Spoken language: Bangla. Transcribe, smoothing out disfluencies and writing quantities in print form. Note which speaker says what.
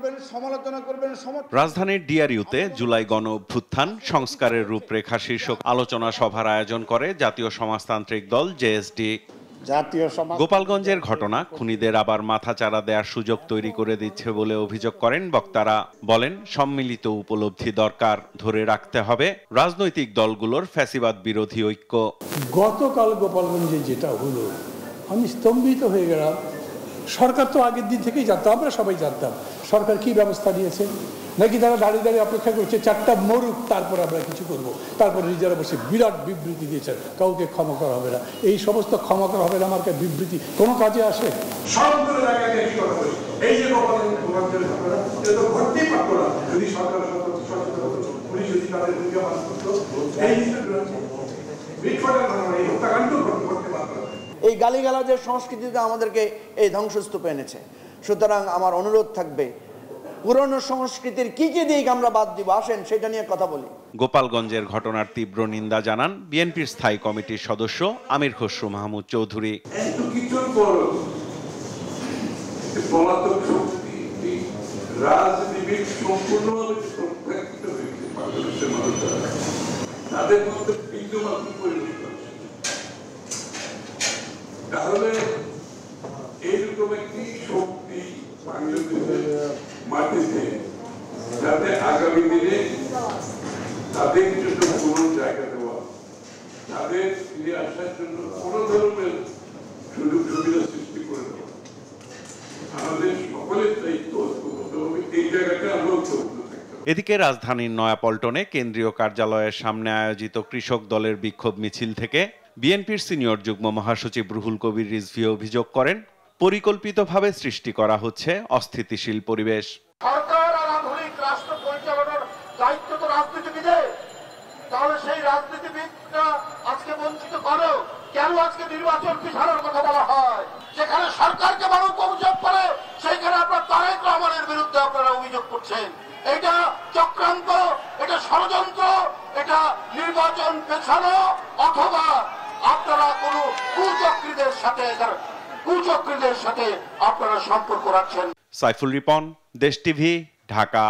Speaker 1: করবেন, সমালোচনা করবেন।
Speaker 2: রাজধানীর ডিআরইউতে জুলাই গণ অভ্যুত্থান সংস্কারের রূপরেখা শীর্ষক আলোচনা সভার আয়োজন করে জাতীয় সমাজতান্ত্রিক দল জেএসডি। গোপালগঞ্জের ঘটনা খুনিদের আবার মাথাচাড়া দেওয়ার সুযোগ তৈরি করে দিচ্ছে বলে অভিযোগ করেন বক্তারা। বলেন, সম্মিলিত উপলব্ধি দরকার, ধরে রাখতে হবে রাজনৈতিক দলগুলোর ফ্যাসিবাদ বিরোধী ঐক্য।
Speaker 3: গতকাল গোপালগঞ্জে যেটা হলো, আমি স্তম্ভিত হয়ে গেলাম। সরকার তো আগের দিন থেকেই জানতাম, আমরা সবাই জানতাম সরকার কি ব্যবস্থা নিয়েছে, নাকি তারা দাঁড়িয়ে দাঁড়িয়ে অপেক্ষা করছে চারটা মরুক তারপর আমরা কিছু করব। তারপরে নিজেরা বসে বিরাট বিবৃতি দিয়েছেন, কাউকে ক্ষমা করা হবে না। এই সমস্ত ক্ষমা করা হবে না আমার বিবৃতি কোনো কাজে আসে?
Speaker 4: এই গালিগালাজের সংস্কৃতিতে আমাদেরকে এই ধ্বংসস্তূপে এনেছে। সুতরাং আমার অনুরোধ থাকবে, পুরনো সংস্কৃতির কি কি দিক আমরা বাদ দিব, আসেন সেটা নিয়ে কথা বলি।
Speaker 2: গোপালগঞ্জের ঘটনার তীব্র নিন্দা জানান বিএনপির স্থায়ী কমিটির সদস্য আমির খসরু মাহমুদ চৌধুরী।
Speaker 5: তাহলে এইরকম একটি শক্তি বাংলাদেশের মাটিতে, যাতে আগামী দিনে তাদের জন্য কোনো জায়গা দেওয়া, তাদের ফিরে আসার জন্য কোনো ধরনের সুযোগ সুবিধা সৃষ্টি করে দেওয়া, আমাদের সকলের দায়িত্ব ঐক্যবদ্ধ হবে। এই জায়গাটা আমরা ঐক্যবদ্ধ থাকতে হবে।
Speaker 2: এদিকে রাজধানীর নয়াপল্টনে কেন্দ্রীয় কার্যালয়ের সামনে আয়োজিত কৃষক দলের বিক্ষোভ মিছিল থেকে বিএনপির সিনিয়র যুগ্ম মহাসচিব রুহুল কবির রিজভী অভিযোগ করেন, পরিকল্পিতভাবে সৃষ্টি করা হচ্ছে অস্থিতিশীল পরিবেশ।
Speaker 6: সরকার আর আধুনিক রাষ্ট্র পরিচালনার দায়িত্ব তো রাজনীতিবিদের, তাহলে সেই রাজনীতিবিদরা আজকে বঞ্চিত করো কেন? আজকে নির্বাচন পিছানোর কথা বলা হয়, যেখানে সরকারকে মানুষ অভিযোগ করে সেইখানে আপনার তারেক রহমানের বিরুদ্ধে আপনারা অভিযোগ করছেন। এটা চক্রান্ত, এটা ষড়যন্ত্র, এটা নির্বাচন পেছানো, অথবা আপনারা কোন কুচক্রীদের সাথে আপনারা সম্পর্ক রাখছেন।
Speaker 2: সাইফুল রিপন, দেশ টিভি, ঢাকা।